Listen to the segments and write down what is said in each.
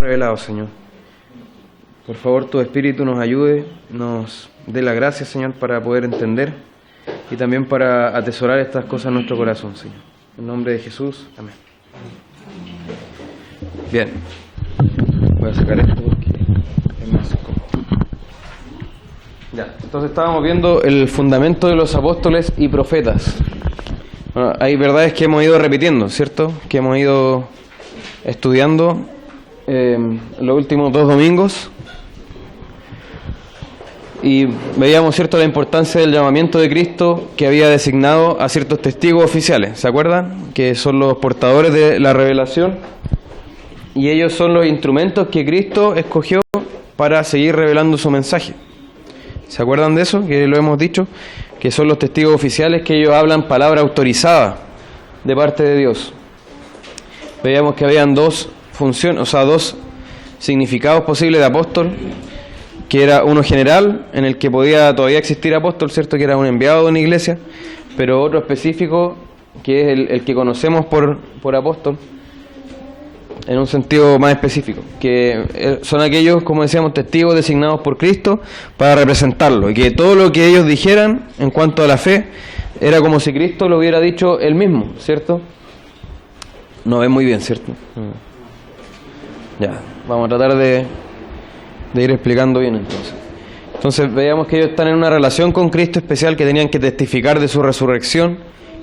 revelado, Señor. Por favor, tu Espíritu nos ayude, nos dé la gracia, Señor, para poder entender y también para atesorar estas cosas en nuestro corazón, Señor. En nombre de Jesús, amén. Bien, voy a sacar esto porque es más cómodo. Ya, entonces estábamos viendo el fundamento de los apóstoles y profetas. Bueno, hay verdades que hemos ido repitiendo, ¿cierto? Que hemos ido estudiando los últimos 2 domingos. Y veíamos, ¿cierto?, la importancia del llamamiento de Cristo que había designado a ciertos testigos oficiales. ¿Se acuerdan? Que son los portadores de la revelación. Y ellos son los instrumentos que Cristo escogió para seguir revelando su mensaje. ¿Se acuerdan de eso? Que lo hemos dicho. Que son los testigos oficiales, que ellos hablan palabra autorizada de parte de Dios. Veíamos que habían 2 funciones, o sea, 2 significados posibles de apóstol, que era uno general, en el que podía todavía existir apóstol, ¿cierto?, que era un enviado de una iglesia, pero otro específico, que es el que conocemos por apóstol, en un sentido más específico, que son aquellos, como decíamos, testigos designados por Cristo para representarlo, y que todo lo que ellos dijeran en cuanto a la fe era como si Cristo lo hubiera dicho él mismo, ¿cierto? No ven muy bien, ¿cierto? Ya, vamos a tratar de ir explicando bien entonces. Entonces veíamos que ellos están en una relación con Cristo especial, que tenían que testificar de su resurrección,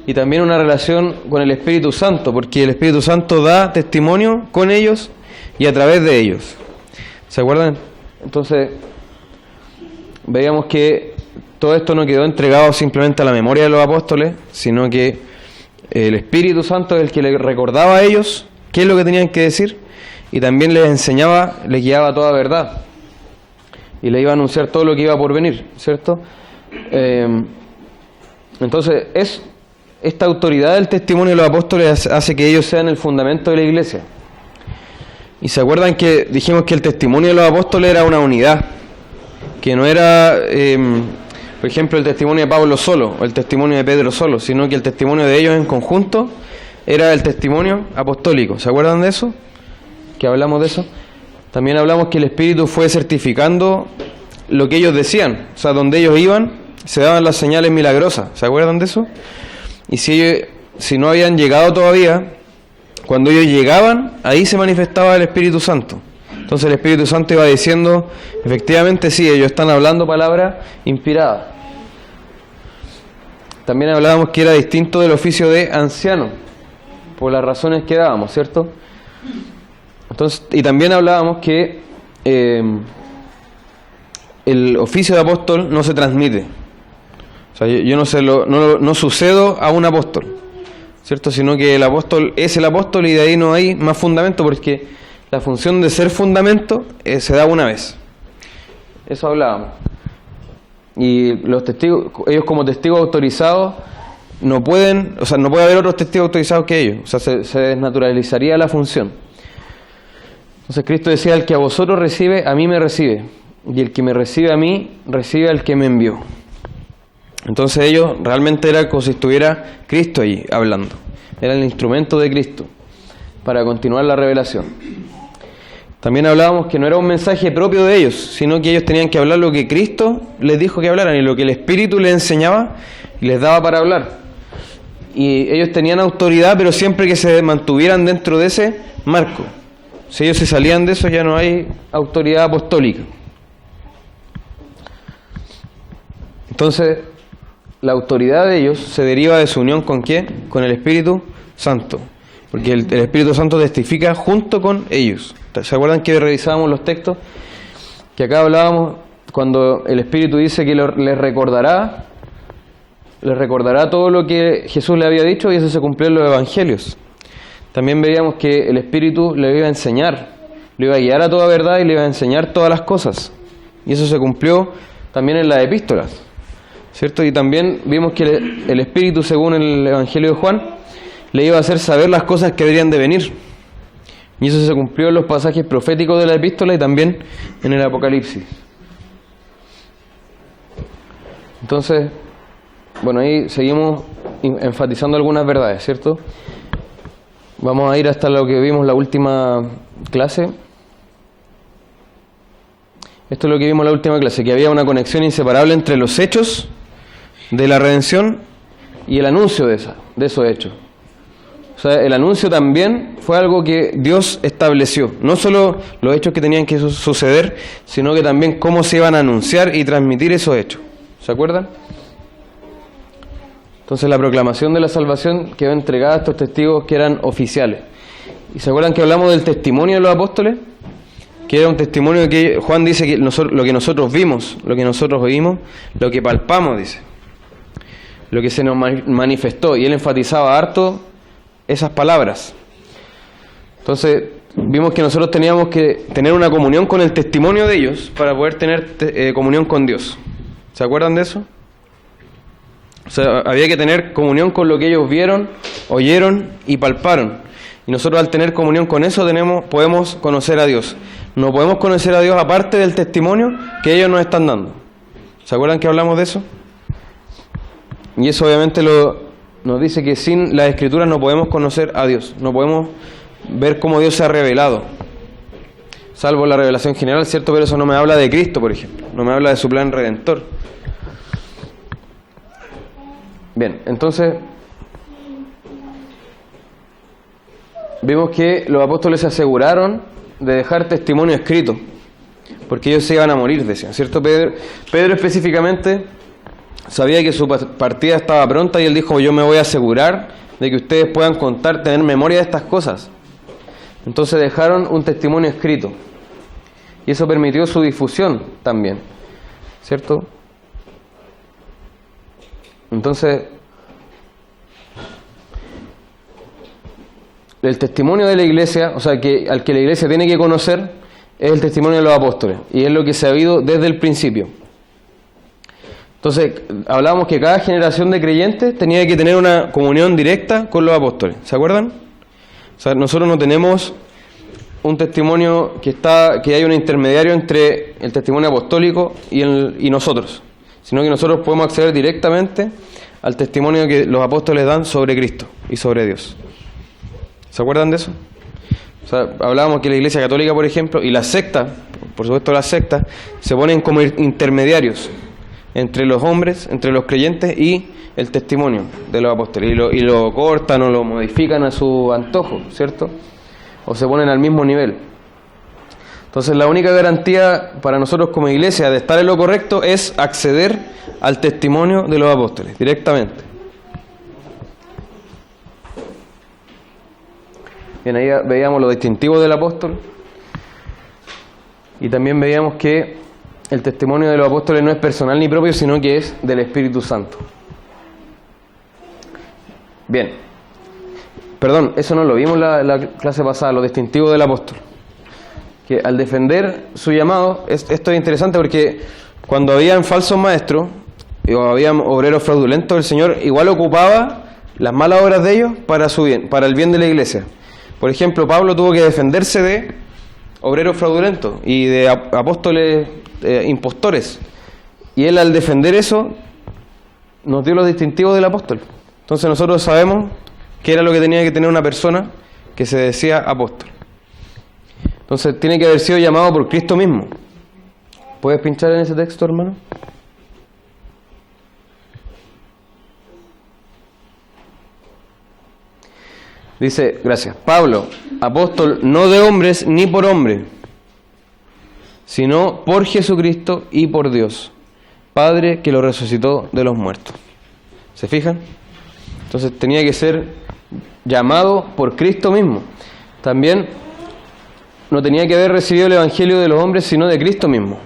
y también una relación con el Espíritu Santo, porque el Espíritu Santo da testimonio con ellos y a través de ellos. ¿Se acuerdan? Entonces veíamos que todo esto no quedó entregado simplemente a la memoria de los apóstoles, sino que el Espíritu Santo es el que les recordaba a ellos qué es lo que tenían que decir, y también les enseñaba, les guiaba a toda verdad, y le iba a anunciar todo lo que iba por venir, ¿cierto? Entonces, esta autoridad del testimonio de los apóstoles hace que ellos sean el fundamento de la iglesia. Y se acuerdan que dijimos que el testimonio de los apóstoles era una unidad, que no era, por ejemplo, el testimonio de Pablo solo, o el testimonio de Pedro solo, sino que el testimonio de ellos en conjunto era el testimonio apostólico. ¿Se acuerdan de eso? Que hablamos de eso. También hablamos que el Espíritu fue certificando lo que ellos decían, o sea, donde ellos iban se daban las señales milagrosas. ¿Se acuerdan de eso? Y si no habían llegado todavía, cuando ellos llegaban, ahí se manifestaba el Espíritu Santo. Entonces el Espíritu Santo iba diciendo, efectivamente sí, ellos están hablando palabras inspiradas. También hablábamos que era distinto del oficio de anciano, por las razones que dábamos, ¿cierto? Entonces, y también hablábamos que el oficio de apóstol no se transmite. O sea, yo no sucedo a un apóstol, ¿cierto? Sino que el apóstol es el apóstol, y de ahí no hay más fundamento, porque la función de ser fundamento se da una vez. Eso hablábamos. Y los testigos, ellos como testigos autorizados, no puede haber otros testigos autorizados que ellos. O sea, se desnaturalizaría la función. Entonces Cristo decía, el que a vosotros recibe, a mí me recibe, y el que me recibe a mí, recibe al que me envió. Entonces ellos realmente era como si estuviera Cristo allí hablando. Era el instrumento de Cristo para continuar la revelación. También hablábamos que no era un mensaje propio de ellos, sino que ellos tenían que hablar lo que Cristo les dijo que hablaran, y lo que el Espíritu les enseñaba y les daba para hablar. Y ellos tenían autoridad, pero siempre que se mantuvieran dentro de ese marco. Si ellos se salían de eso, ya no hay autoridad apostólica. Entonces, la autoridad de ellos se deriva de su unión ¿con quién? Con el Espíritu Santo. Porque el Espíritu Santo testifica junto con ellos. ¿Se acuerdan que revisábamos los textos? Que acá hablábamos cuando el Espíritu dice que les recordará todo lo que Jesús le había dicho, y eso se cumplió en los Evangelios. También veíamos que el Espíritu le iba a enseñar, le iba a guiar a toda verdad y le iba a enseñar todas las cosas. Y eso se cumplió también en las epístolas, ¿cierto? Y también vimos que el Espíritu, según el Evangelio de Juan, le iba a hacer saber las cosas que deberían de venir. Y eso se cumplió en los pasajes proféticos de la epístola y también en el Apocalipsis. Entonces, bueno, ahí seguimos enfatizando algunas verdades, ¿cierto? Vamos a ir hasta lo que vimos la última clase, Esto es lo que vimos en la última clase, que había una conexión inseparable entre los hechos de la redención y el anuncio de esos hechos. O sea, el anuncio también fue algo que Dios estableció. No solo los hechos que tenían que suceder, sino que también cómo se iban a anunciar y transmitir esos hechos. ¿Se acuerdan? Entonces la proclamación de la salvación quedó entregada a estos testigos que eran oficiales. ¿Y se acuerdan que hablamos del testimonio de los apóstoles? Que era un testimonio que Juan dice que lo que nosotros vimos, lo que nosotros oímos, lo que palpamos, dice. Lo que se nos manifestó. Y él enfatizaba harto esas palabras. Entonces vimos que nosotros teníamos que tener una comunión con el testimonio de ellos para poder tener comunión con Dios. ¿Se acuerdan de eso? O sea, había que tener comunión con lo que ellos vieron, oyeron y palparon. Y nosotros al tener comunión con eso podemos conocer a Dios. No podemos conocer a Dios aparte del testimonio que ellos nos están dando. ¿Se acuerdan que hablamos de eso? Y eso obviamente nos dice que sin las Escrituras no podemos conocer a Dios. No podemos ver cómo Dios se ha revelado. Salvo la revelación general, ¿cierto? Pero eso no me habla de Cristo, por ejemplo. No me habla de su plan redentor. Bien, entonces vimos que los apóstoles se aseguraron de dejar testimonio escrito, porque ellos se iban a morir, decían, ¿cierto? Pedro específicamente sabía que su partida estaba pronta y él dijo, yo me voy a asegurar de que ustedes puedan contar, tener memoria de estas cosas. Entonces dejaron un testimonio escrito y eso permitió su difusión también, ¿cierto? Entonces, el testimonio de la iglesia, o sea, al que la iglesia tiene que conocer, es el testimonio de los apóstoles, y es lo que se ha habido desde el principio. Entonces, hablábamos que cada generación de creyentes tenía que tener una comunión directa con los apóstoles, ¿se acuerdan? O sea, nosotros no tenemos un testimonio que hay un intermediario entre el testimonio apostólico y nosotros, sino que nosotros podemos acceder directamente al testimonio que los apóstoles dan sobre Cristo y sobre Dios. ¿Se acuerdan de eso? O sea, hablábamos que la Iglesia Católica, por ejemplo, y la secta, por supuesto las sectas, se ponen como intermediarios entre los hombres, entre los creyentes y el testimonio de los apóstoles. Y lo cortan o lo modifican a su antojo, ¿cierto? O se ponen al mismo nivel. Entonces la única garantía para nosotros como iglesia de estar en lo correcto es acceder al testimonio de los apóstoles directamente. Bien, ahí veíamos lo distintivo del apóstol y también veíamos que el testimonio de los apóstoles no es personal ni propio, sino que es del Espíritu Santo. Bien, perdón, eso no lo vimos en la clase pasada, lo distintivo del apóstol. Que al defender su llamado, esto es interesante porque cuando habían falsos maestros o habían obreros fraudulentos, el Señor igual ocupaba las malas obras de ellos para su bien, para el bien de la iglesia. Por ejemplo, Pablo tuvo que defenderse de obreros fraudulentos y de apóstoles impostores. Y él al defender eso nos dio los distintivos del apóstol. Entonces nosotros sabemos qué era lo que tenía que tener una persona que se decía apóstol. Entonces tiene que haber sido llamado por Cristo mismo. ¿Puedes pinchar en ese texto, hermano? Dice, gracias, Pablo, apóstol no de hombres ni por hombre, sino por Jesucristo y por Dios, Padre que lo resucitó de los muertos. ¿Se fijan? Entonces tenía que ser llamado por Cristo mismo. También no tenía que haber recibido el Evangelio de los hombres, sino de Cristo mismo.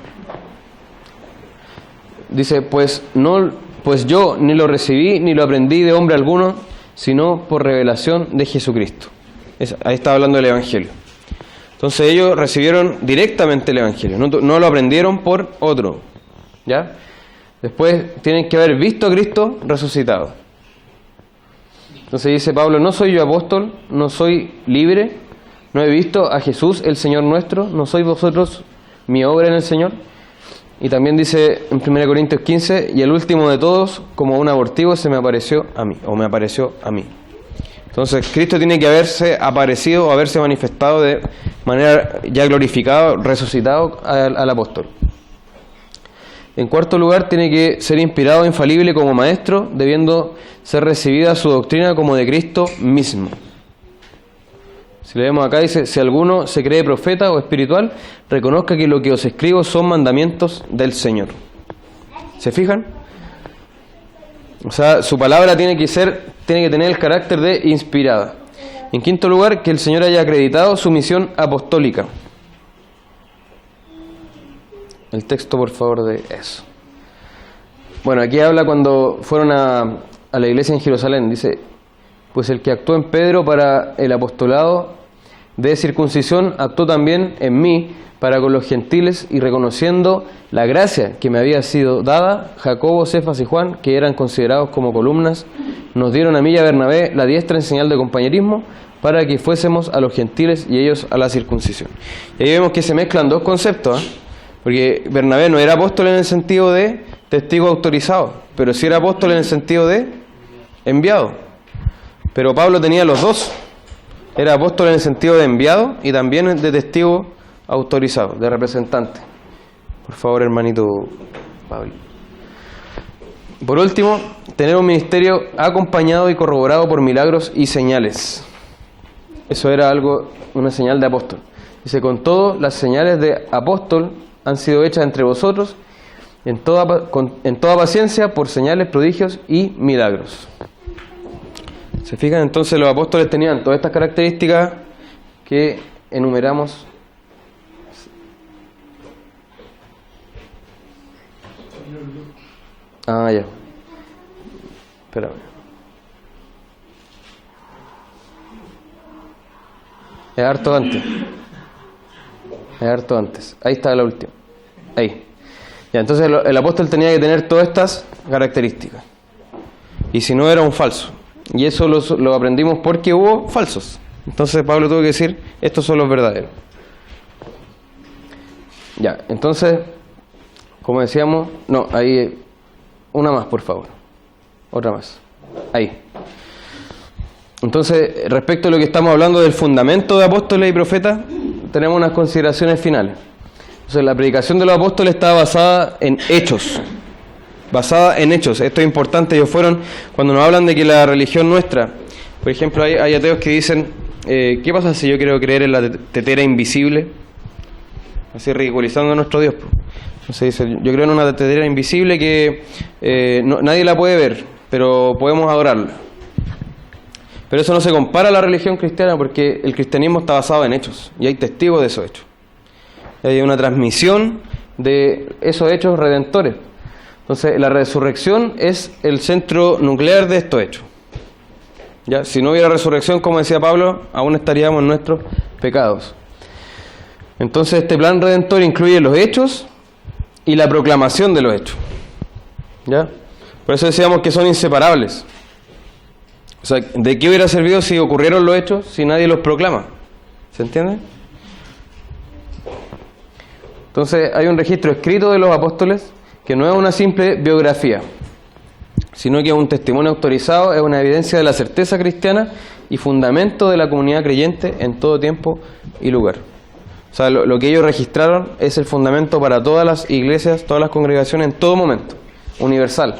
Dice, pues yo ni lo recibí ni lo aprendí de hombre alguno, sino por revelación de Jesucristo. Ahí está hablando del Evangelio. Entonces ellos recibieron directamente el Evangelio, no lo aprendieron por otro, ¿ya? Después tienen que haber visto a Cristo resucitado. Entonces dice Pablo, no soy yo apóstol, no soy libre, no he visto a Jesús el Señor nuestro, no sois vosotros mi obra en el Señor. Y también dice en 1 Corintios 15, y el último de todos, como un abortivo, se me apareció a mí, o me apareció a mí. Entonces Cristo tiene que haberse aparecido o haberse manifestado de manera ya glorificado, resucitado al apóstol. En cuarto lugar, tiene que ser inspirado e infalible como maestro, debiendo ser recibida su doctrina como de Cristo mismo. Si leemos acá, dice: si alguno se cree profeta o espiritual, reconozca que lo que os escribo son mandamientos del Señor. ¿Se fijan? O sea, su palabra tiene que tener el carácter de inspirada. En quinto lugar, que el Señor haya acreditado su misión apostólica. El texto, por favor, de eso. Bueno, aquí habla cuando fueron a la iglesia en Jerusalén. Dice: pues el que actuó en Pedro para el apostolado de circuncisión, actuó también en mí para con los gentiles, y reconociendo la gracia que me había sido dada, Jacobo, Cefas y Juan, que eran considerados como columnas, nos dieron a mí y a Bernabé la diestra en señal de compañerismo, para que fuésemos a los gentiles y ellos a la circuncisión. Y ahí vemos que se mezclan dos conceptos, porque Bernabé no era apóstol en el sentido de testigo autorizado, pero sí era apóstol en el sentido de enviado. Pero Pablo tenía los dos. Era apóstol en el sentido de enviado y también de testigo autorizado, de representante. Por favor, hermanito Pablo. Por último, tener un ministerio acompañado y corroborado por milagros y señales. Eso era una señal de apóstol. Dice: con todo, las señales de apóstol han sido hechas entre vosotros en toda paciencia, por señales, prodigios y milagros. ¿Se fijan? Entonces los apóstoles tenían todas estas características que enumeramos. Ya. Espérame. Es harto antes. Ahí está la última. Ahí. Ya, entonces el apóstol tenía que tener todas estas características. Y si no, era un falso. Y eso lo aprendimos porque hubo falsos. Entonces Pablo tuvo que decir: estos son los verdaderos. Ya, entonces, como decíamos, no, ahí, una más, por favor. Otra más. Ahí. Entonces, respecto a lo que estamos hablando del fundamento de apóstoles y profetas, tenemos unas consideraciones finales. Entonces, la predicación de los apóstoles está basada en hechos. Esto es importante. Ellos fueron, cuando nos hablan de que la religión nuestra, por ejemplo, hay ateos que dicen: ¿qué pasa si yo quiero creer en la tetera invisible? Así ridiculizando a nuestro Dios. Entonces dice: yo creo en una tetera invisible que nadie la puede ver, pero podemos adorarla. Pero eso no se compara a la religión cristiana, porque el cristianismo está basado en hechos, y hay testigos de esos hechos. Hay una transmisión de esos hechos redentores. Entonces, la resurrección es el centro nuclear de estos hechos. ¿Ya? Si no hubiera resurrección, como decía Pablo, aún estaríamos en nuestros pecados. Entonces, este plan redentor incluye los hechos y la proclamación de los hechos. ¿Ya? Por eso decíamos que son inseparables. O sea, ¿de qué hubiera servido si ocurrieron los hechos si nadie los proclama? ¿Se entiende? Entonces, hay un registro escrito de los apóstoles que no es una simple biografía, sino que es un testimonio autorizado, es una evidencia de la certeza cristiana y fundamento de la comunidad creyente en todo tiempo y lugar. O sea, lo que ellos registraron es el fundamento para todas las iglesias, todas las congregaciones en todo momento, universal.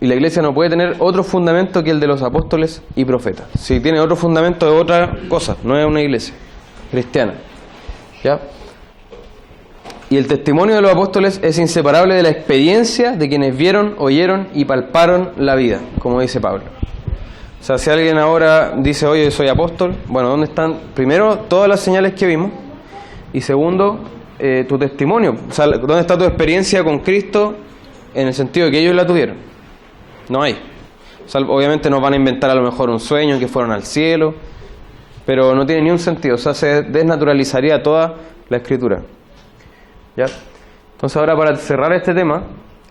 Y la iglesia no puede tener otro fundamento que el de los apóstoles y profetas. Si tiene otro fundamento es otra cosa, no es una iglesia cristiana. ¿Ya? Y el testimonio de los apóstoles es inseparable de la experiencia de quienes vieron, oyeron y palparon la vida, como dice Pablo. O sea, si alguien ahora dice: oye, soy apóstol, bueno, ¿dónde están? Primero, todas las señales que vimos. Y segundo, tu testimonio. O sea, ¿dónde está tu experiencia con Cristo en el sentido de que ellos la tuvieron? No hay. O sea, obviamente nos van a inventar a lo mejor un sueño, que fueron al cielo, pero no tiene ni un sentido. O sea, se desnaturalizaría toda la Escritura. ¿Ya? Entonces ahora, para cerrar este tema,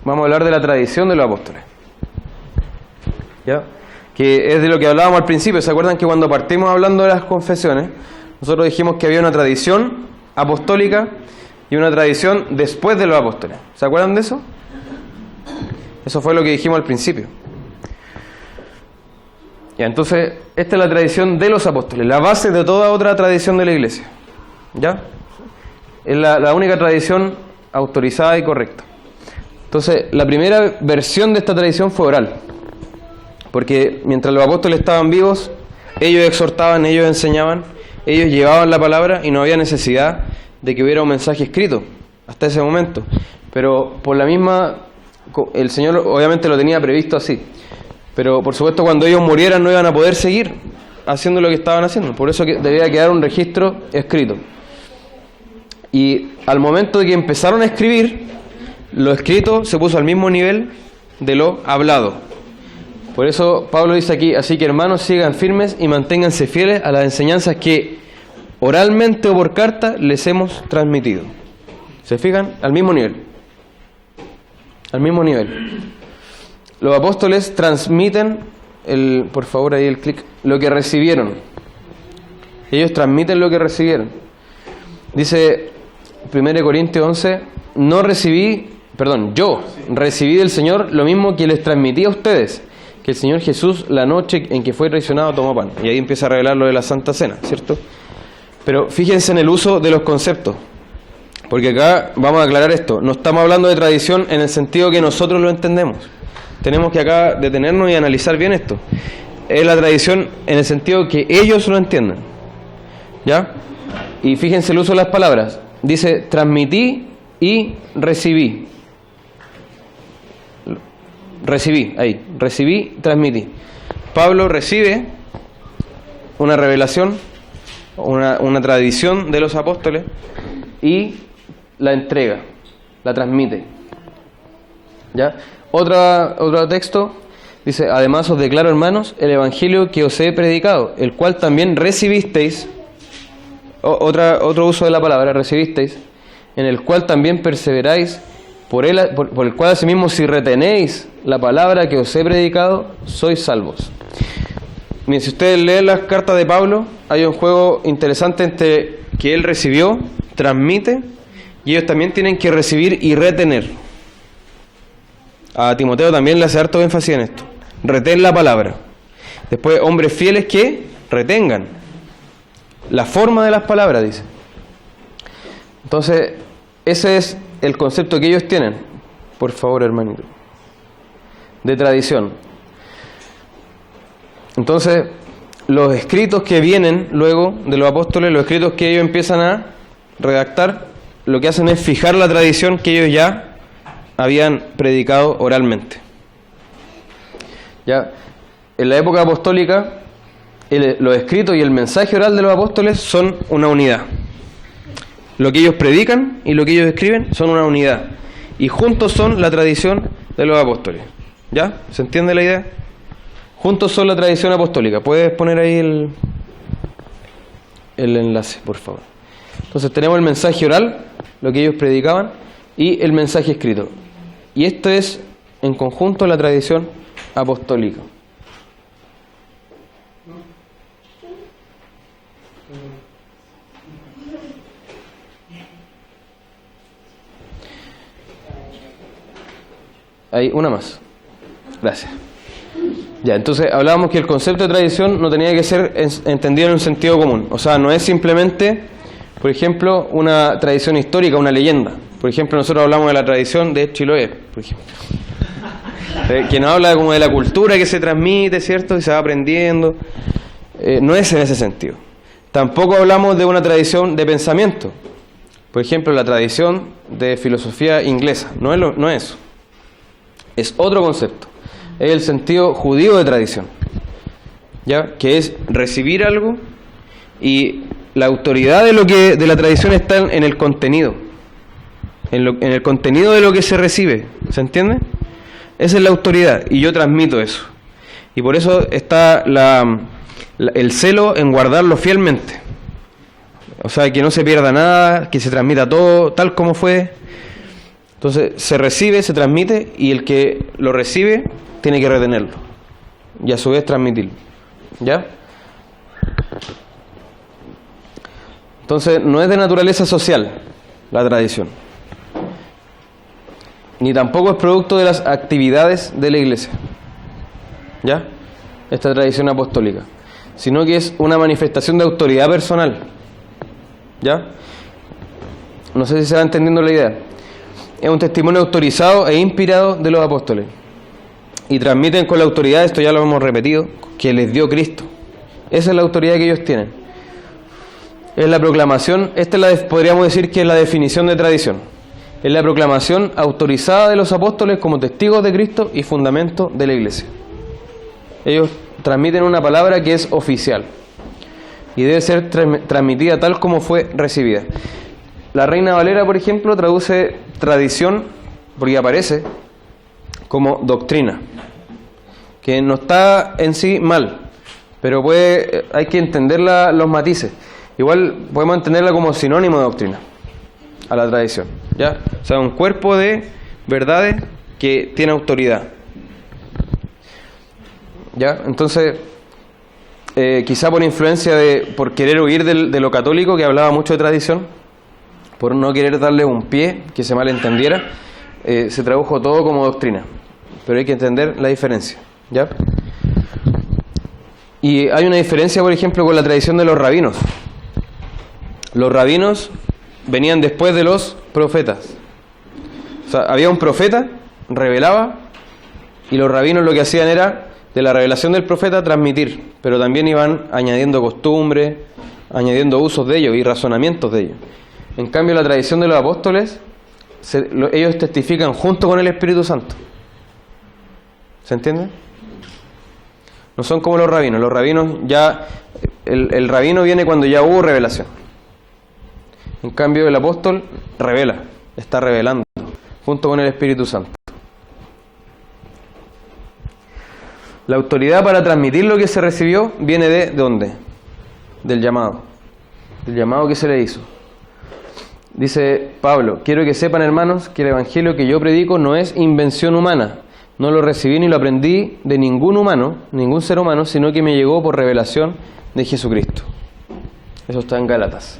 vamos a hablar de la tradición de los apóstoles. ¿Ya? Que es de lo que hablábamos al principio. ¿Se acuerdan que cuando partimos hablando de las confesiones, nosotros dijimos que había una tradición apostólica y una tradición después de los apóstoles? ¿Se acuerdan de eso? Eso fue lo que dijimos al principio. Ya, entonces, esta es la tradición de los apóstoles, la base de toda otra tradición de la iglesia. ¿Ya? Es la única tradición autorizada y correcta. Entonces, la primera versión de esta tradición fue oral, porque mientras los apóstoles estaban vivos, ellos exhortaban, ellos enseñaban, ellos llevaban la palabra y no había necesidad de que hubiera un mensaje escrito hasta ese momento. Pero por la misma, el Señor obviamente lo tenía previsto así, pero por supuesto cuando ellos murieran no iban a poder seguir haciendo lo que estaban haciendo, por eso que debía quedar un registro escrito. Y al momento de que empezaron a escribir, lo escrito se puso al mismo nivel de lo hablado. Por eso Pablo dice aquí: así que hermanos, sigan firmes y manténganse fieles a las enseñanzas que oralmente o por carta les hemos transmitido. ¿Se fijan? Al mismo nivel. Al mismo nivel. Los apóstoles transmiten, por favor ahí el clic, lo que recibieron. Ellos transmiten lo que recibieron. Dice 1 Corintios 11, yo recibí del Señor lo mismo que les transmití a ustedes, que el Señor Jesús, la noche en que fue traicionado, tomó pan. Y ahí empieza a revelar lo de la Santa Cena, ¿cierto? Pero fíjense en el uso de los conceptos, porque acá vamos a aclarar esto. No estamos hablando de tradición en el sentido que nosotros lo entendemos. Tenemos que acá detenernos y analizar bien esto. Es la tradición en el sentido que ellos lo entienden, ¿ya? Y fíjense el uso de las palabras. Dice: transmití y recibí. Recibí, transmití. Pablo recibe una revelación, una tradición de los apóstoles y la entrega, la transmite. ¿Ya? Otro texto dice: además os declaro, hermanos, el evangelio que os he predicado, el cual también recibisteis. Otro uso de la palabra, recibisteis, en el cual también perseveráis, por el cual asimismo, si retenéis la palabra que os he predicado, sois salvos. Miren, si ustedes leen las cartas de Pablo, hay un juego interesante entre que él recibió, transmite, y ellos también tienen que recibir y retener. A Timoteo también le hace harto énfasis en esto: retén la palabra. Después, hombres fieles que retengan la forma de las palabras, dice. Entonces, ese es el concepto que ellos tienen. Por favor, hermanito. De tradición. Entonces, los escritos que vienen luego de los apóstoles, los escritos que ellos empiezan a redactar, lo que hacen es fijar la tradición que ellos ya habían predicado oralmente. Ya, en la época apostólica, los escritos y el mensaje oral de los apóstoles son una unidad. Lo que ellos predican y lo que ellos escriben son una unidad. Y juntos son la tradición de los apóstoles. ¿Ya? ¿Se entiende la idea? Juntos son la tradición apostólica. ¿Puedes poner ahí el enlace, por favor? Entonces tenemos el mensaje oral, lo que ellos predicaban, y el mensaje escrito. Y esto es, en conjunto, la tradición apostólica. Hay una más. Gracias. Ya, entonces hablábamos que el concepto de tradición no tenía que ser entendido en un sentido común. O sea, no es simplemente, por ejemplo, una tradición histórica, una leyenda. Por ejemplo, nosotros hablamos de la tradición de Chiloé, por ejemplo. Que nos habla como de la cultura que se transmite, ¿cierto? Y se va aprendiendo. No es en ese sentido. Tampoco hablamos de una tradición de pensamiento. Por ejemplo, la tradición de filosofía inglesa. No es eso. Es otro concepto. Es el sentido judío de tradición, ¿ya? Que es recibir algo y la autoridad de la tradición está en el contenido, en el contenido de lo que se recibe. ¿Se entiende? Esa es la autoridad y yo transmito eso. Y por eso está el celo en guardarlo fielmente. O sea, que no se pierda nada, que se transmita todo tal como fue. Entonces se recibe, se transmite y el que lo recibe tiene que retenerlo y a su vez transmitirlo. ¿Ya? Entonces no es de naturaleza social la tradición, ni tampoco es producto de las actividades de la iglesia, ¿ya? Esta tradición apostólica, sino que es una manifestación de autoridad personal. ¿Ya? No sé si se va entendiendo la idea. es un testimonio autorizado e inspirado de los apóstoles. Y transmiten con la autoridad, esto ya lo hemos repetido, que les dio Cristo. Esa es la autoridad que ellos tienen. Es la proclamación, podríamos decir que es la definición de tradición. Es la proclamación autorizada de los apóstoles como testigos de Cristo y fundamento de la iglesia. Ellos transmiten una palabra que es oficial y debe ser transmitida tal como fue recibida. La Reina Valera, por ejemplo, traduce tradición, porque aparece como doctrina, que no está en sí mal, pero hay que entender los matices. Igual podemos entenderla como sinónimo de doctrina a la tradición, ¿ya? O sea, un cuerpo de verdades que tiene autoridad, ¿ya? Entonces, quizá por influencia por querer huir de lo católico, que hablaba mucho de tradición, por no querer darle un pie, que se malentendiera, se tradujo todo como doctrina. Pero hay que entender la diferencia, ¿ya? Y hay una diferencia, por ejemplo, con la tradición de los rabinos. Los rabinos venían después de los profetas. O sea, había un profeta, revelaba, y los rabinos lo que hacían era, de la revelación del profeta, transmitir, pero también iban añadiendo costumbres, añadiendo usos de ellos y razonamientos de ellos. En cambio, la tradición de los apóstoles, ellos testifican junto con el Espíritu Santo. ¿Se entiende? No son como los rabinos. Los rabinos ya, el rabino viene cuando ya hubo revelación. En cambio, el apóstol revela, está revelando, junto con el Espíritu Santo. La autoridad para transmitir lo que se recibió viene ¿de dónde? Del llamado que se le hizo. Dice Pablo: quiero que sepan, hermanos, que el evangelio que yo predico no es invención humana. No lo recibí ni lo aprendí de ningún humano, ningún ser humano, sino que me llegó por revelación de Jesucristo. Eso está en Gálatas.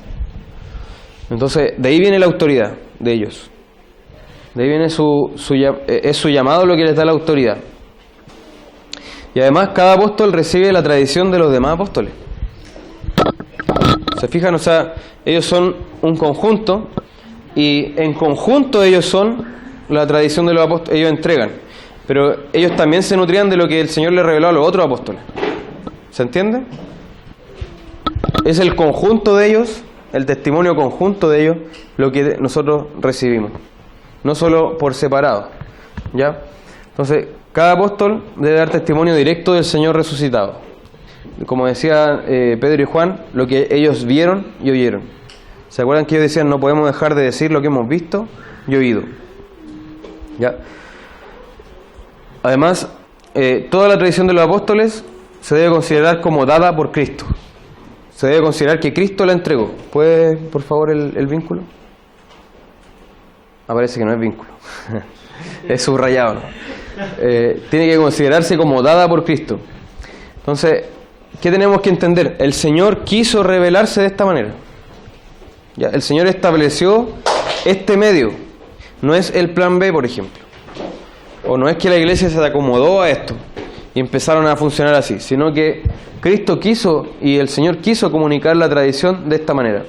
Entonces, de ahí viene la autoridad de ellos. De ahí viene es su llamado lo que les da la autoridad. Y además, cada apóstol recibe la tradición de los demás apóstoles. ¿Se fijan? O sea, ellos son un conjunto, y en conjunto ellos son la tradición de los apóstoles. Ellos entregan, pero ellos también se nutrían de lo que el Señor les reveló a los otros apóstoles. ¿Se entiende? Es el conjunto de ellos, el testimonio conjunto de ellos, lo que nosotros recibimos, no solo por separado, ¿ya? Entonces, cada apóstol debe dar testimonio directo del Señor resucitado. Como decía Pedro y Juan, lo que ellos vieron y oyeron. ¿Se acuerdan que ellos decían: no podemos dejar de decir lo que hemos visto y oído? ¿Ya? Además, toda la tradición de los apóstoles se debe considerar como dada por Cristo. Se debe considerar que Cristo la entregó. ¿Puede, por favor, el vínculo? Parece que no es vínculo. Es subrayado, ¿no? Tiene que considerarse como dada por Cristo. Entonces, ¿qué tenemos que entender? El Señor quiso revelarse de esta manera. ¿Ya? El Señor estableció este medio. No es el plan B, por ejemplo. O no es que la iglesia se acomodó a esto y empezaron a funcionar así, sino que Cristo quiso y el Señor quiso comunicar la tradición de esta manera.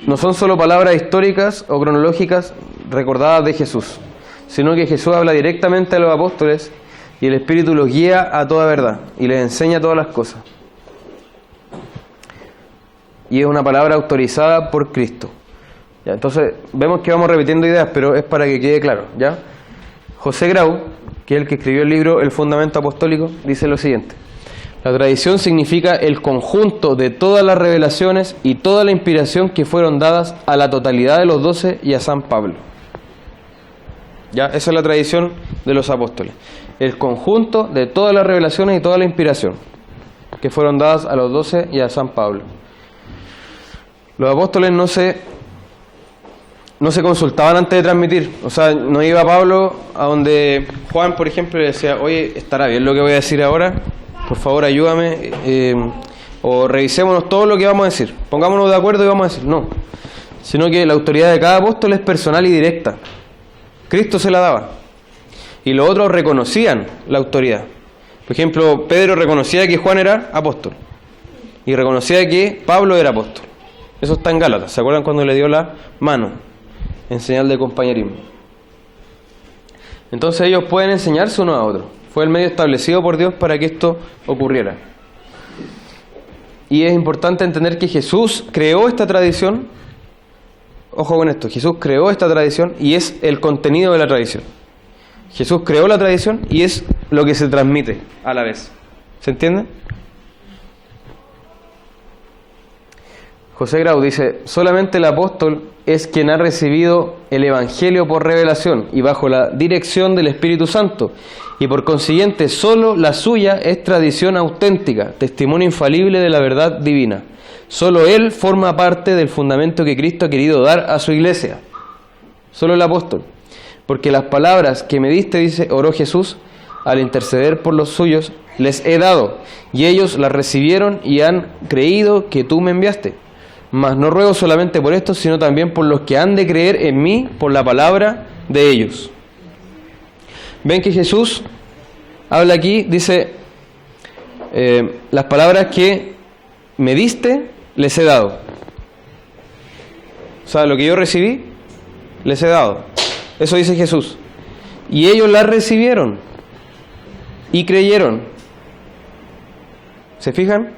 No son solo palabras históricas o cronológicas recordadas de Jesús, sino que Jesús habla directamente a los apóstoles y el Espíritu los guía a toda verdad y les enseña todas las cosas. Y es una palabra autorizada por Cristo. ¿Ya? Entonces, vemos que vamos repitiendo ideas, pero es para que quede claro, ¿ya? José Grau, que es el que escribió el libro El Fundamento Apostólico, dice lo siguiente: la tradición significa el conjunto de todas las revelaciones y toda la inspiración que fueron dadas a la totalidad de los 12 y a San Pablo. ¿Ya? Esa es la tradición de los apóstoles. El conjunto de todas las revelaciones y toda la inspiración que fueron dadas a los 12 y a San Pablo. Los apóstoles no se consultaban antes de transmitir. O sea, no iba Pablo a donde Juan, por ejemplo, y le decía: oye, ¿estará bien lo que voy a decir ahora? Por favor, ayúdame. O revisémonos todo lo que vamos a decir. Pongámonos de acuerdo y vamos a decir. No. Sino que la autoridad de cada apóstol es personal y directa. Cristo se la daba. Y los otros reconocían la autoridad. Por ejemplo, Pedro reconocía que Juan era apóstol. Y reconocía que Pablo era apóstol. Eso está en Gálatas. ¿Se acuerdan cuando le dio la mano en señal de compañerismo? Entonces ellos pueden enseñarse uno a otro. Fue el medio establecido por Dios para que esto ocurriera. Y es importante entender que Jesús creó esta tradición. Ojo con esto, Jesús creó esta tradición y es el contenido de la tradición. Jesús creó la tradición y es lo que se transmite a la vez. ¿Se entiende? José Grau dice, solamente el apóstol es quien ha recibido el Evangelio por revelación y bajo la dirección del Espíritu Santo, y por consiguiente solo la suya es tradición auténtica, testimonio infalible de la verdad divina. Solo él forma parte del fundamento que Cristo ha querido dar a su iglesia. Solo el apóstol. Porque las palabras que me diste, dice, oró Jesús, al interceder por los suyos, les he dado, y ellos las recibieron y han creído que tú me enviaste. Mas no ruego solamente por esto, sino también por los que han de creer en mí por la palabra de ellos. Ven que Jesús habla aquí, dice, las palabras que me diste, les he dado. O sea, lo que yo recibí, les he dado. Eso dice Jesús. Y ellos las recibieron y creyeron. ¿Se fijan?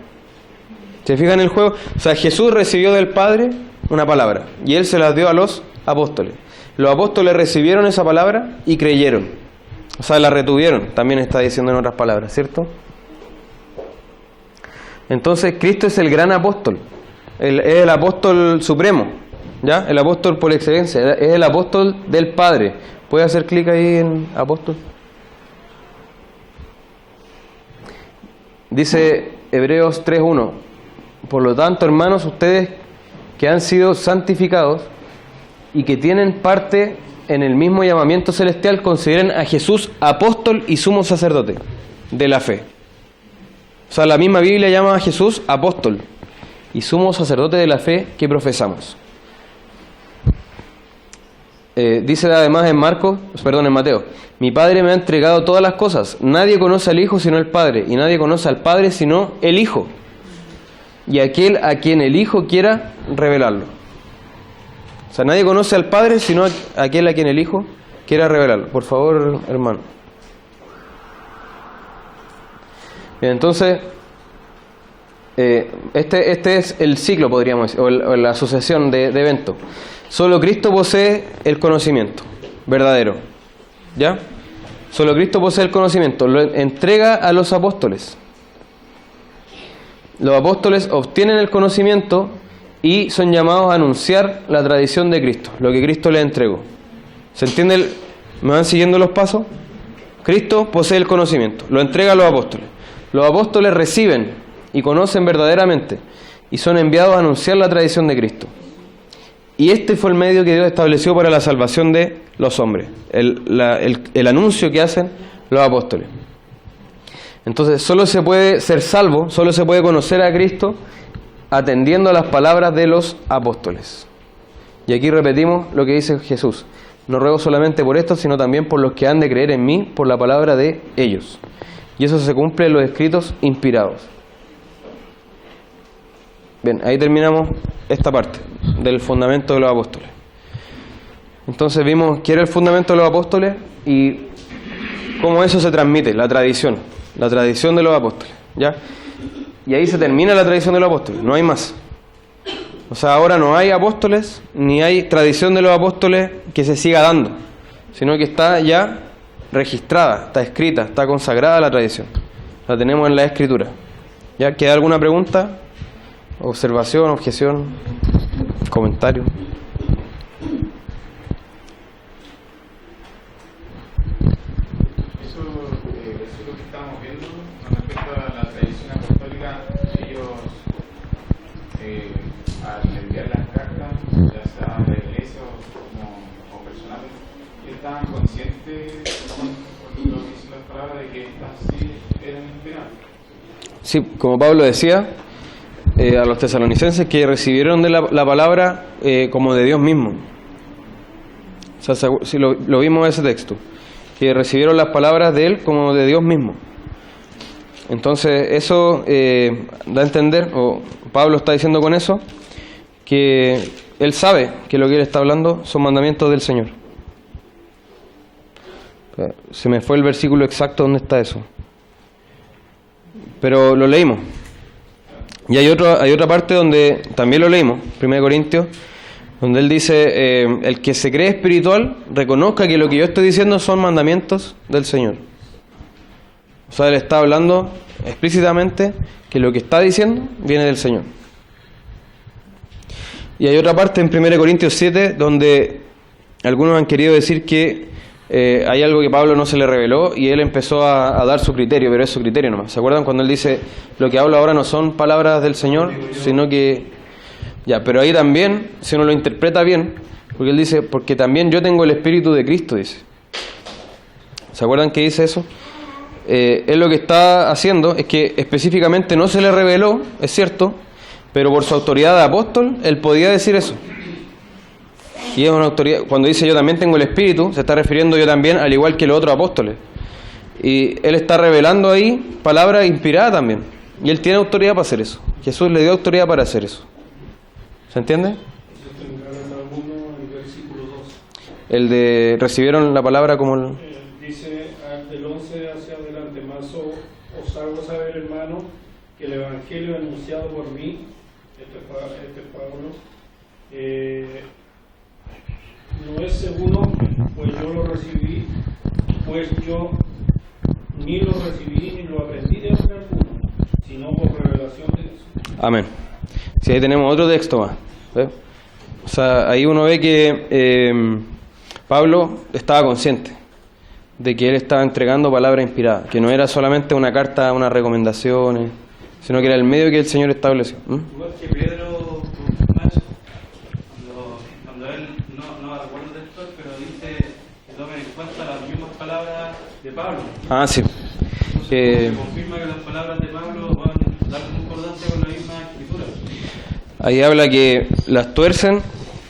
¿Se fijan el juego? O sea, Jesús recibió del Padre una palabra y Él se las dio a los apóstoles. Los apóstoles recibieron esa palabra y creyeron. O sea, la retuvieron, también está diciendo en otras palabras, ¿cierto? Entonces, Cristo es el gran apóstol. Es el apóstol supremo, ¿ya? El apóstol por excelencia. Es el apóstol del Padre. ¿Puede hacer clic ahí en apóstol? Dice Hebreos 3:1. Por lo tanto, hermanos, ustedes que han sido santificados y que tienen parte en el mismo llamamiento celestial, consideren a Jesús apóstol y sumo sacerdote de la fe. O sea, la misma Biblia llama a Jesús apóstol y sumo sacerdote de la fe que profesamos. Dice además en Mateo, mi Padre me ha entregado todas las cosas. Nadie conoce al Hijo sino el Padre, y nadie conoce al Padre sino el Hijo, y aquel a quien el Hijo quiera revelarlo. O sea, nadie conoce al Padre sino aquel a quien el Hijo quiera revelarlo. Por favor, hermano. Bien, entonces, este es el ciclo, podríamos decir, o la sucesión de eventos. Solo Cristo posee el conocimiento verdadero, ¿ya? Solo Cristo posee el conocimiento, lo entrega a los apóstoles. Los apóstoles obtienen el conocimiento y son llamados a anunciar la tradición de Cristo, lo que Cristo les entregó. ¿Se entiende? ¿Me van siguiendo los pasos? Cristo posee el conocimiento, lo entrega a los apóstoles. Los apóstoles reciben y conocen verdaderamente y son enviados a anunciar la tradición de Cristo. Y este fue el medio que Dios estableció para la salvación de los hombres, el anuncio que hacen los apóstoles. Entonces, solo se puede ser salvo, solo se puede conocer a Cristo atendiendo a las palabras de los apóstoles. Y aquí repetimos lo que dice Jesús. No ruego solamente por esto, sino también por los que han de creer en mí por la palabra de ellos. Y eso se cumple en los escritos inspirados. Bien, ahí terminamos esta parte del fundamento de los apóstoles. Entonces vimos qué era el fundamento de los apóstoles y cómo eso se transmite, la tradición de los apóstoles, ¿ya? Y ahí se termina la tradición de los apóstoles, no hay más. O sea, ahora no hay apóstoles, ni hay tradición de los apóstoles que se siga dando, sino que está ya registrada, está escrita, está consagrada la tradición. La tenemos en la Escritura. ¿Ya? ¿Queda alguna pregunta? ¿Observación, objeción, comentario? Eso es lo que estamos viendo con respecto a la tradición apostólica. Ellos, al enviar las cartas, ya sea de la iglesia o personales, estaban conscientes con lo que dicen las palabras de que estas sí eran inspiradas. Sí, como Pablo decía a los tesalonicenses, que recibieron de la palabra como de Dios mismo. O sea, si lo vimos en ese texto, que recibieron las palabras de Él como de Dios mismo. Entonces eso da a entender, o Pablo está diciendo con eso, que él sabe que lo que él está hablando son mandamientos del Señor. Se me fue el versículo exacto donde está eso, pero lo leímos. Y hay otra parte donde también lo leímos, 1 Corintios, donde él dice, el que se cree espiritual, reconozca que lo que yo estoy diciendo son mandamientos del Señor. O sea, él está hablando explícitamente que lo que está diciendo viene del Señor. Y hay otra parte en 1 Corintios 7, donde algunos han querido decir que hay algo que Pablo no se le reveló y él empezó a dar su criterio, pero es su criterio nomás. ¿Se acuerdan cuando él dice, lo que hablo ahora no son palabras del Señor, sino que... Ya, pero ahí también, si uno lo interpreta bien, porque él dice, porque también yo tengo el Espíritu de Cristo, dice. ¿Se acuerdan que dice eso? Él lo que está haciendo es que específicamente no se le reveló, es cierto, pero por su autoridad de apóstol, él podía decir eso. Y es una autoridad, cuando dice yo también tengo el Espíritu, se está refiriendo yo también, al igual que los otros apóstoles. Y él está revelando ahí palabras inspiradas también. Y él tiene autoridad para hacer eso. Jesús le dio autoridad para hacer eso. ¿Se entiende? El de recibieron la palabra como... Dice del 11 hacia adelante, más os hago saber, hermano, que el Evangelio anunciado por mí, este Pablo, no es seguro, pues yo lo recibí, pues yo ni lo recibí ni lo aprendí de hombre alguno, sino por revelación de Jesús. Amén. Si ahí tenemos otro texto más. ¿Ve? O sea, ahí uno ve que Pablo estaba consciente de que él estaba entregando palabra inspirada, que no era solamente una carta, unas recomendaciones, sino que era el medio que el Señor estableció. Igual que Pedro, Nacho, cuando él, no recuerdo el texto, pero dice que tomen en cuenta las mismas palabras de Pablo. Ah, sí. Se confirma que las palabras de Pablo van a dar concordancia con la misma escritura. Ahí habla que las tuercen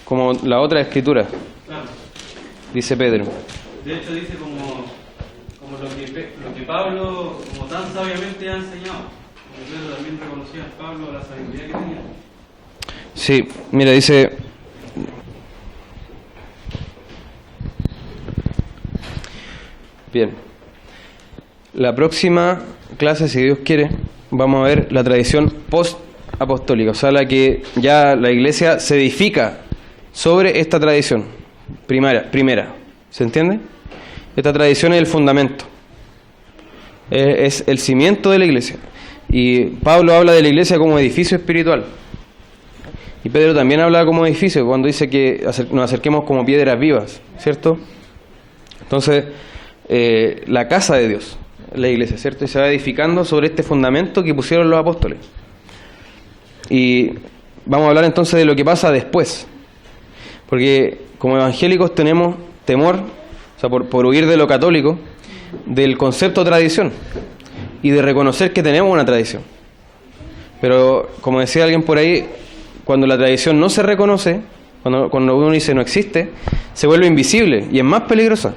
como la otra escritura, Claro. dice Pedro. De hecho dice como lo que Pablo como tan sabiamente ha enseñado. Porque Pedro también reconocía a Pablo la sabiduría que tenía. Sí, mira, dice... Bien. La próxima clase, si Dios quiere, vamos a ver la tradición post-apostólica, o sea, la que ya la Iglesia se edifica sobre esta tradición primera. ¿Se entiende? Esta tradición es el fundamento, es el cimiento de la Iglesia. Y Pablo habla de la Iglesia como edificio espiritual. Y Pedro también habla como edificio cuando dice que nos acerquemos como piedras vivas, ¿cierto? Entonces, la casa de Dios, la Iglesia, ¿cierto? Y se va edificando sobre este fundamento que pusieron los apóstoles. Y vamos a hablar entonces de lo que pasa después. Porque como evangélicos tenemos temor, o sea, por huir de lo católico, del concepto tradición y de reconocer que tenemos una tradición. Pero, como decía alguien por ahí, cuando la tradición no se reconoce, cuando uno dice no existe, se vuelve invisible y es más peligrosa.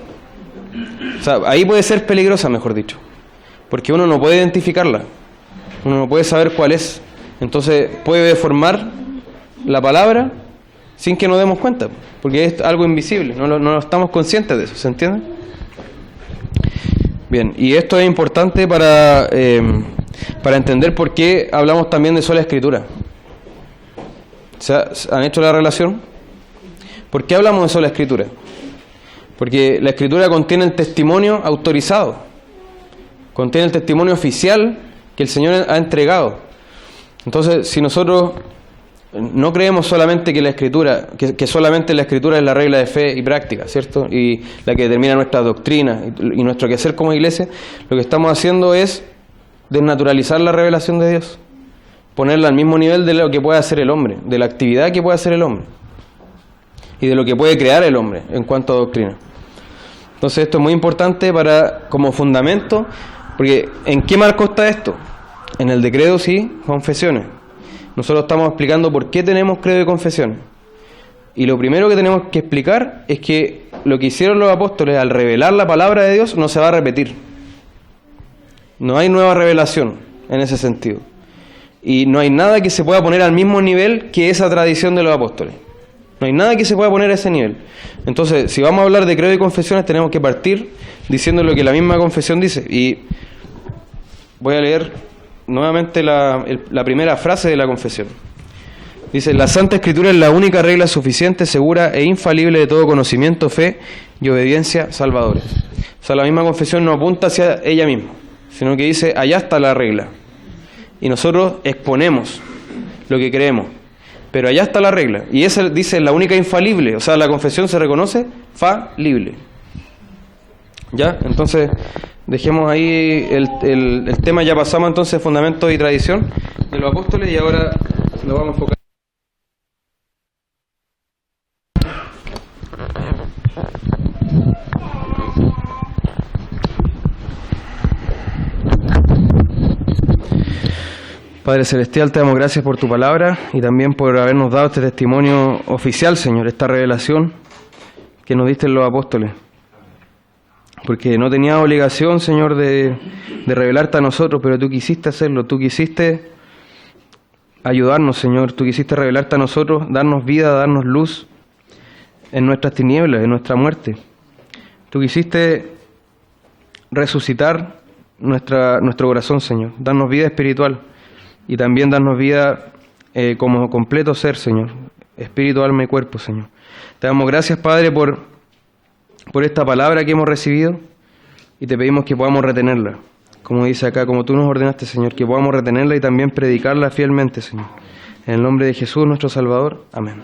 O sea, ahí puede ser peligrosa, mejor dicho, porque uno no puede identificarla, uno no puede saber cuál es. Entonces puede deformar la palabra sin que nos demos cuenta, porque es algo invisible, no estamos conscientes de eso, ¿se entiende? Bien, y esto es importante para entender por qué hablamos también de sola escritura. ¿Han hecho la relación? ¿Por qué hablamos de sola escritura? Porque la escritura contiene el testimonio autorizado, contiene el testimonio oficial que el Señor ha entregado. Entonces, si nosotros no creemos solamente que la escritura, que solamente la escritura es la regla de fe y práctica, ¿cierto? Y la que determina nuestra doctrina y nuestro quehacer como iglesia, lo que estamos haciendo es desnaturalizar la revelación de Dios, ponerla al mismo nivel de lo que puede hacer el hombre, de la actividad que puede hacer el hombre y de lo que puede crear el hombre en cuanto a doctrina. Entonces esto es muy importante como fundamento, porque ¿en qué marco está esto? En el de credos y confesiones. Nosotros estamos explicando por qué tenemos credo y confesiones. Y lo primero que tenemos que explicar es que lo que hicieron los apóstoles al revelar la palabra de Dios no se va a repetir. No hay nueva revelación en ese sentido. Y no hay nada que se pueda poner al mismo nivel que esa tradición de los apóstoles. No hay nada que se pueda poner a ese nivel. Entonces, si vamos a hablar de credo y confesiones, tenemos que partir diciendo lo que la misma confesión dice. Y voy a leer nuevamente la primera frase de la confesión. Dice: la Santa Escritura es la única regla suficiente, segura e infalible de todo conocimiento, fe y obediencia salvadores. O sea, la misma confesión no apunta hacia ella misma, sino que dice: allá está la regla. Y nosotros exponemos lo que creemos, pero allá está la regla. Y esa dice la única infalible, o sea, la confesión se reconoce falible. ¿Ya? Entonces, dejemos ahí el tema, ya pasamos entonces fundamentos y tradición de los apóstoles y ahora lo vamos a enfocar. Padre Celestial, te damos gracias por tu palabra y también por habernos dado este testimonio oficial, Señor, esta revelación que nos diste los apóstoles. Porque no tenía obligación, Señor, de revelarte a nosotros, pero tú quisiste hacerlo, tú quisiste ayudarnos, Señor, tú quisiste revelarte a nosotros, darnos vida, darnos luz en nuestras tinieblas, en nuestra muerte. Tú quisiste resucitar nuestro corazón, Señor, darnos vida espiritual. Y también darnos vida como completo ser, Señor, espíritu, alma y cuerpo, Señor. Te damos gracias, Padre, por esta palabra que hemos recibido y te pedimos que podamos retenerla. Como dice acá, como tú nos ordenaste, Señor, que podamos retenerla y también predicarla fielmente, Señor. En el nombre de Jesús, nuestro Salvador. Amén.